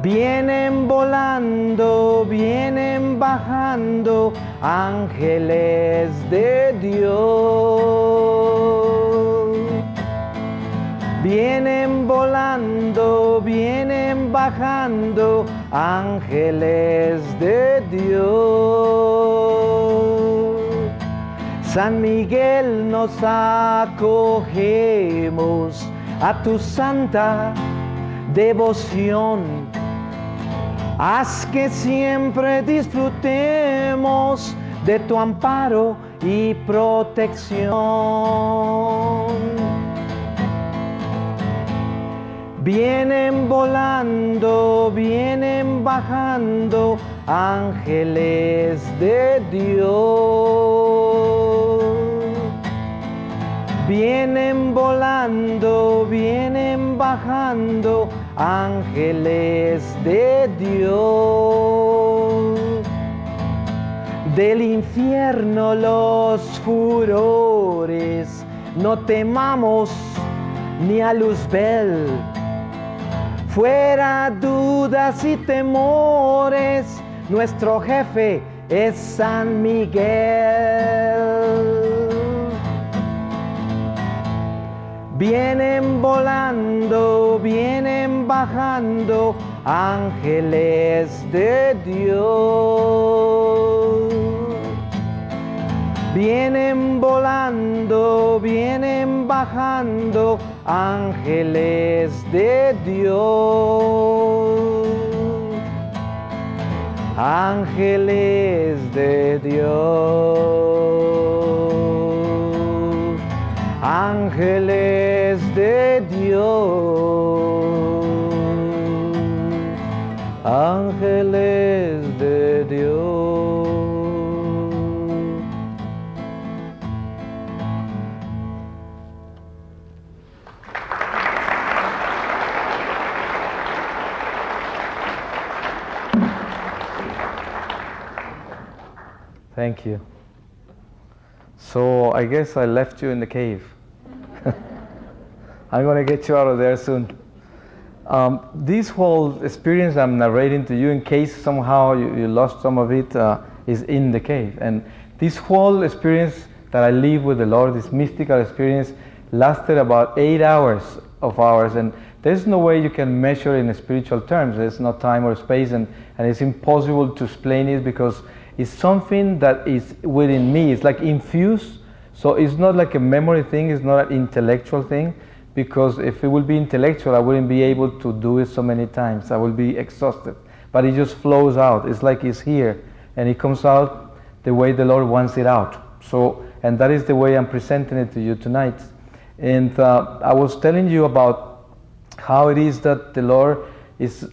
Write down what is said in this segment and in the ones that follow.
Vienen volando, vienen bajando, ángeles de Dios. Vienen volando, vienen bajando, ángeles de Dios. San Miguel, nos acogemos a tu santa devoción. Haz que siempre disfrutemos de tu amparo y protección. Vienen volando, vienen bajando, ángeles de Dios. Vienen volando, vienen bajando, ángeles de Dios. Del infierno los furores, no temamos ni a luzbel. Fuera dudas y temores, nuestro jefe es San Miguel. Vienen volando, vienen bajando, ángeles de Dios. Vienen volando, vienen bajando, ángeles de Dios. Ángeles de Dios. Ángeles de Dios. Ángeles de Dios. Thank you. So I guess I left you in the cave. I'm going to get you out of there soon. This whole experience I'm narrating to you, in case somehow you lost some of it, is in the cave. And this whole experience that I live with the Lord, this mystical experience, lasted about 8 hours of ours. And there's no way you can measure in spiritual terms. There's no time or space, and it's impossible to explain it because it's something that is within me. It's like infused. So it's not like a memory thing, it's not an intellectual thing, because if it would be intellectual, I wouldn't be able to do it so many times. I would be exhausted. But it just flows out. It's like it's here, and it comes out the way the Lord wants it out. So, and that is the way I'm presenting it to you tonight. And I was telling you about how it is that the Lord is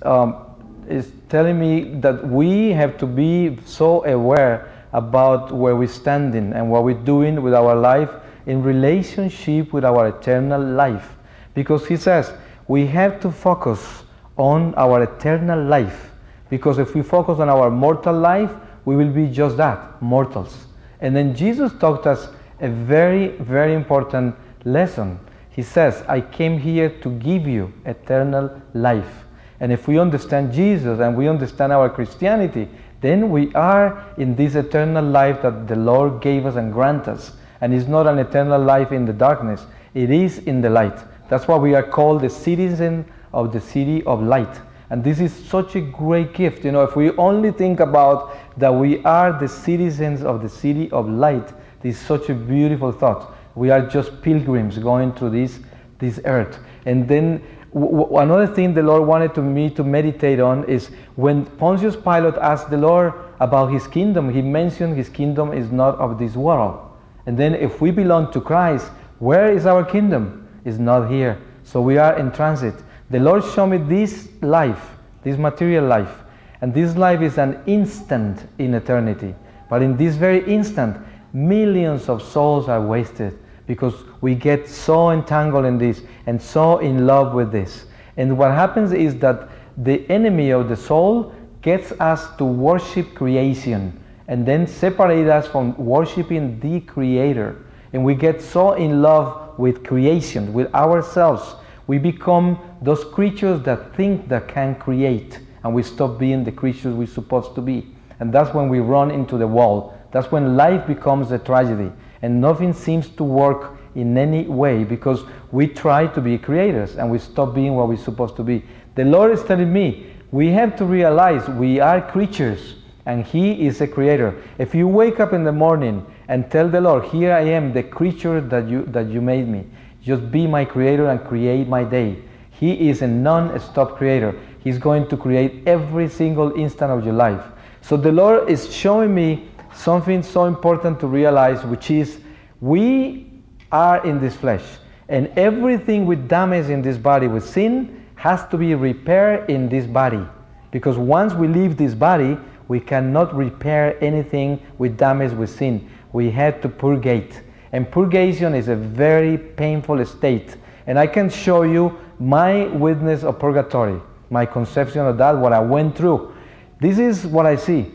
telling me that we have to be so aware about where we're standing and what we're doing with our life in relationship with our eternal life. Because he says we have to focus on our eternal life. Because if we focus on our mortal life, we will be just that, mortals. And then Jesus taught us a very, very important lesson. He says, I came here to give you eternal life. And if we understand Jesus and we understand our Christianity, then we are in this eternal life that the Lord gave us and granted us. And it's not an eternal life in the darkness. It is in the light. That's why we are called the citizen of the city of light. And this is such a great gift. You know, if we only think about that we are the citizens of the city of light, this is such a beautiful thought. We are just pilgrims going through this earth. And then another thing the Lord wanted me to meditate on is when Pontius Pilate asked the Lord about his kingdom, he mentioned his kingdom is not of this world. And then if we belong to Christ, where is our kingdom? It's not here. So we are in transit. The Lord showed me this life, this material life. And this life is an instant in eternity. But in this very instant, millions of souls are wasted because we get so entangled in this and so in love with this. And what happens is that the enemy of the soul gets us to worship creation and then separate us from worshiping the Creator. And we get so in love with creation, with ourselves. We become those creatures that think they can create. and we stop being the creatures we're supposed to be. And that's when we run into the wall. That's when life becomes a tragedy and nothing seems to work in any way because we try to be creators and we stop being what we're supposed to be. The Lord is telling me, we have to realize we are creatures and He is a creator. If you wake up in the morning and tell the Lord, here I am, the creature that you made me, just be my creator and create my day. He is a non-stop creator. He's going to create every single instant of your life. So the Lord is showing me something so important to realize, which is we are in this flesh, and everything with damage in this body with sin has to be repaired in this body, because once we leave this body we cannot repair anything with damage with sin. We had to purgate, and purgation is a very painful state, and I can show you my witness of purgatory, my conception of that, what I went through. This is what I see.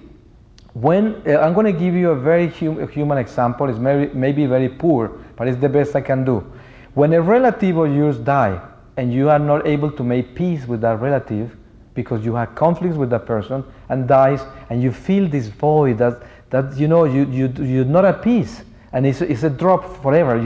When I'm going to give you a very human example. It's maybe very poor, but it's the best I can do. When a relative of yours die and you are not able to make peace with that relative because you have conflicts with that person and dies, and you feel this void that you know you're not at peace, and it's a drop forever.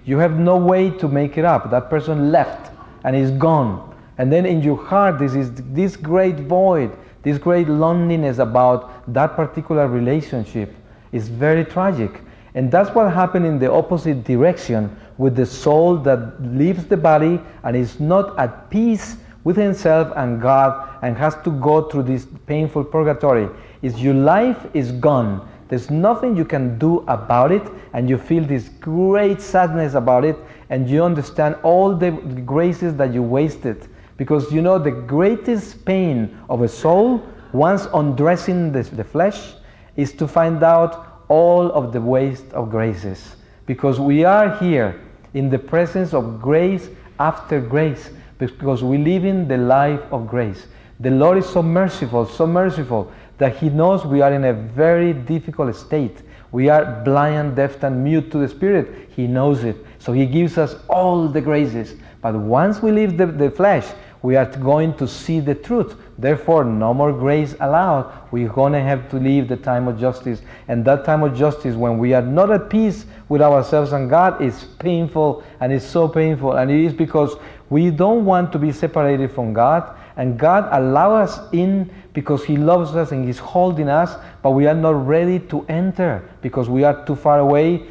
You have no way to make it up. That person left and is gone, and then in your heart this great void, this great loneliness about that particular relationship. Is very tragic. And that's what happened in the opposite direction with the soul that leaves the body and is not at peace with himself and God and has to go through this painful purgatory. Is your life is gone. There's nothing you can do about it, and you feel this great sadness about it, and you understand all the graces that you wasted. Because you know the greatest pain of a soul, once undressing the flesh, is to find out all of the waste of graces. Because we are here in the presence of grace after grace, because we live in the life of grace. The Lord is so merciful that He knows we are in a very difficult state. We are blind, deaf, and mute to the Spirit. He knows it. So He gives us all the graces. But once we leave the flesh, we are going to see the truth. Therefore, no more grace allowed. We're going to have to leave the time of justice. And that time of justice, when we are not at peace with ourselves and God, is painful, and it's so painful. And it is because we don't want to be separated from God. And God allows us in because He loves us and He's holding us, but we are not ready to enter because we are too far away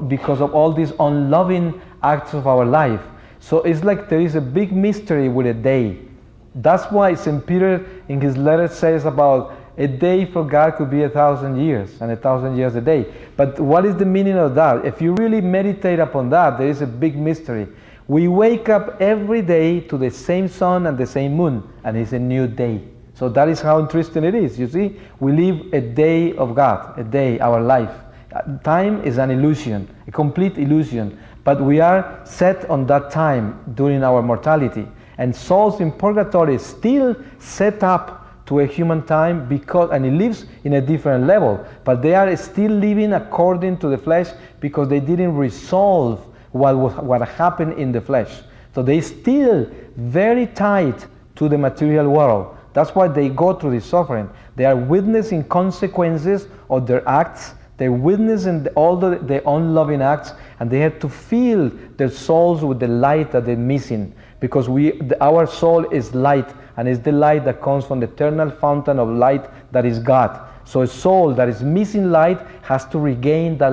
because of all these unloving acts of our life. So it's like there is a big mystery with a day. That's why St. Peter in his letter says about a day for God could be 1,000 years, and 1,000 years a day. But what is the meaning of that? If you really meditate upon that, there is a big mystery. We wake up every day to the same sun and the same moon, and it's a new day. So that is how interesting it is. You see, we live a day of God, a day, our life. Time is an illusion, a complete illusion. But we are set on that time during our mortality. And souls in purgatory still set up to a human time and it lives in a different level. But they are still living according to the flesh because they didn't resolve what happened in the flesh. So they still very tight to the material world. That's why they go through this suffering. They are witnessing consequences of their acts. They're witnessing all the unloving acts, and they have to fill their souls with the light that they're missing, because our soul is light, and it's the light that comes from the eternal fountain of light that is God. So a soul that is missing light has to regain that